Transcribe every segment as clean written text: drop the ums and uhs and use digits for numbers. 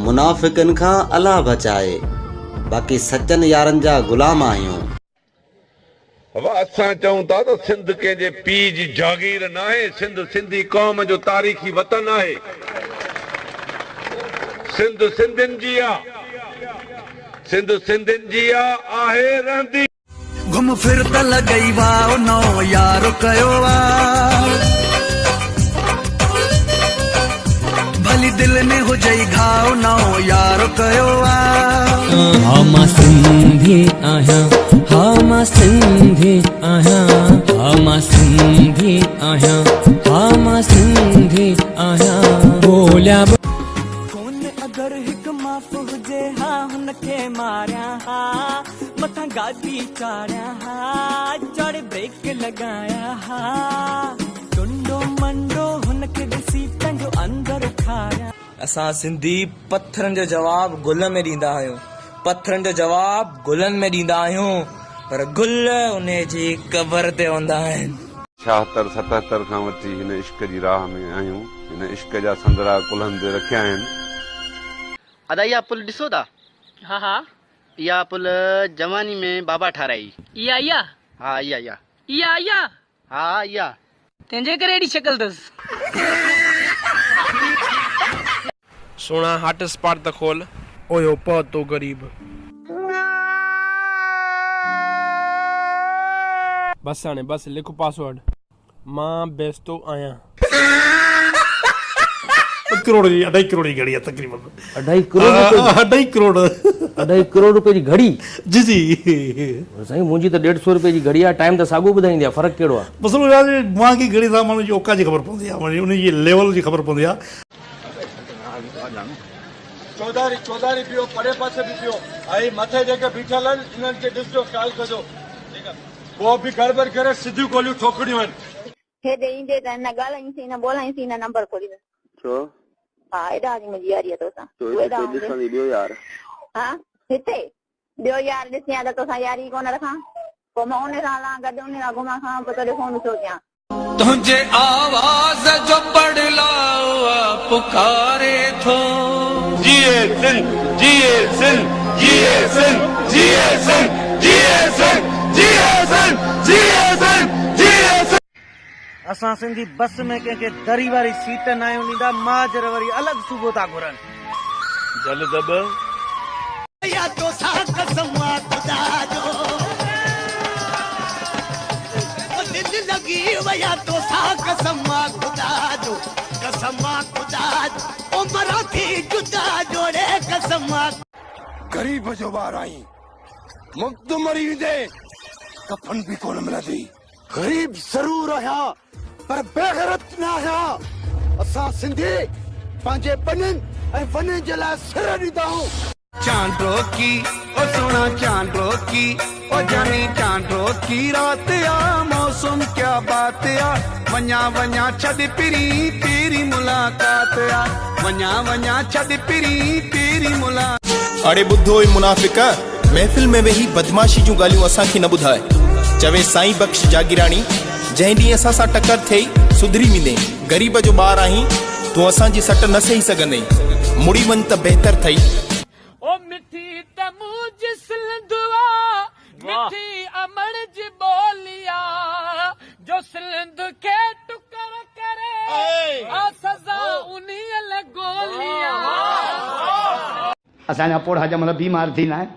मुनाफ़िकन खां अल्लाह बचाए, बाक़ी सच्चन यारन जा गुलाम आहियूं। असां चऊं था त सिंध कंहिंजे पीउ जी जागीर न आहे, सिंध सिंधी क़ौम जो तारीख़ी वतन आहे। सिंध सिंधियुनि जी आहे, सिंध सिंधियुनि जी आहे रहंदी। घुम फिर त लॻई वाओ नओ यार कयो भली दिल में हुजई घाव नओ यार कयो हा मां सिंधी आहियां, हा मां सिंधी आहियां, हा मां सिंधी आहियां, हा मां सिंधी आहियां। ॿोलिया कौन अगर हिक माफ़ हुजे हा हुनखे मारिया हा, मथां गाॾी चाढ़िया हा, चढ़ ब्रेक लॻाया हा, टुंडो मंडो हुनखे ॾिसी पंहिंजो अंदर खाया। असां सिंधी पत्थरनि जो जवाब गुल में ॾींदा आहियूं, पत्थरनि जो जवाब गुलनि में ॾींदा आहियूं, पर गुल उन जी कबर ते हूंदा आहिनि। 76 77 खां वठी हिन इश्क जी राह में आहियूं, हिन इश्क जा संदरा कुल्हनि ते रखिया आहिनि। अदा इहा पुल ॾिसो था? हा हा, इहा पुल जवानी में बाबा ठाराई। इहा इहा हा इहा इहा इहा इहा हा इहा तंहिंजे करे एॾी शक्ल अथसि। सोना हॉट स्पॉट त खोल, ओयो पतो गरीब। बस हाणे बस लिख पासवर्ड, मां बेस्तो आहियां। करोड़ जी 2.5 करोड़ जी घड़ी है तकरीबन। 2.5 करोड़ 2.5 करोड़ 2.5 करोड़ रुपए जी घड़ी? जी जी साईं मुंहिंजी त 150 रुपए जी घड़ी आहे, टाइम त साॻियो ॿुधाईंदी आहे, फ़र्क़ु कहिड़ो आहे? मसलो यार मां की घड़ी सां माण्हू जी औकात जी ख़बर पवंदी आहे, उन जी लेवल जी ख़बर पवंदी आहे। चौधारी पियो परे पासे बि पियो ऐं मथे जेके बीठल आहिनि इन्हनि खे ॾिसजो, ख़्यालु कजो, को बि गड़बड़ करे सिधियूं गोलियूं ठोकड़ियूं आहिनि। हेॾे ईंदे त न ॻाल्हाईंसीं न बोलाईंसीं न नंबर खोली छो? हा एॾा ॾींहं मुंहिंजी यारी आहे तोसां। ॿियो यार हा हिते ॿियो यार ॾिसी त तोसां यारी कोन रखां, पोइ मां उन सां हलां गॾु उन सां घुमां खां, पोइ तोखे फोन छो कयां? तुझे आवाज जो बड़लावा पुकारे थो, जिए सिंध, जिए सिंध, जिए सिंध, जिए सिंध, जिए सिंध, जिए सिंध, जिए सिंध, जिए सिंध। असां सिंधी बस में कंहिंखे दरी वारी सीट न आहियूं ॾींदा, माजर वरी अलॻि सूबो था घुरनि। जल दब या तो साथ कसमा खुदा जो दिल लगी वया तो साथ कसमा खुदा जो, कसमा खुदा जो उम्र थी जुदा जोड़े कसमा। गरीब जो ॿार आई मुक्त मरी वेंदे कफन बि कोन मिलंदी। गरीब ज़रूर आहियां पर बेगैरत न आहियां। असां सिंधी पंहिंजे पननि ऐं वननि जे लाइ सिर ॾींदा आहियूं। चांदो की ओ सोना चांदो की ओ जानी चांदो की रात आ, मौसम क्या बात आ, वञा वञा छॾ पिरी तेरी मुलाकात आ, वञा वञा छॾ पिरी तेरी मुलाकात। अड़े ॿुधो ई मुनाफ़िक, महफ़िल में वेही बदमाशी जूं ॻाल्हियूं असांखे न ॿुधाए। चवे साईं बख़्श जागीराणी, जंहिं ॾींहुं असां सां टकर थिए सुधरी वेंदे, गरीब जो ॿार आहीं तूं असांजी सट न सही सघंदे, मुड़ी वञ त बहितर थई। ओ मिठी त मुंहिंजी सिंधवा, मिठी अमण जी बोलिया, जो सिंध खे टुकर करे आ सज़ा उन्हीअ लाइ गोलिया। असांजा पोड़ा जमल बीमार थींदा आहिनि,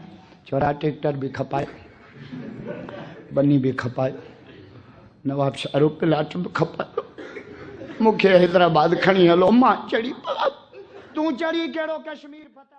छोरा ट्रैक्टर बि खपाए, बनी बि खपाए, नवाब शाहरुख प्लाट बि खपाए, मूंखे हैदराबाद खणी हलो, मां चढ़ी पड़ा, तूं चढ़ी कहिड़ो कश्मीर पता।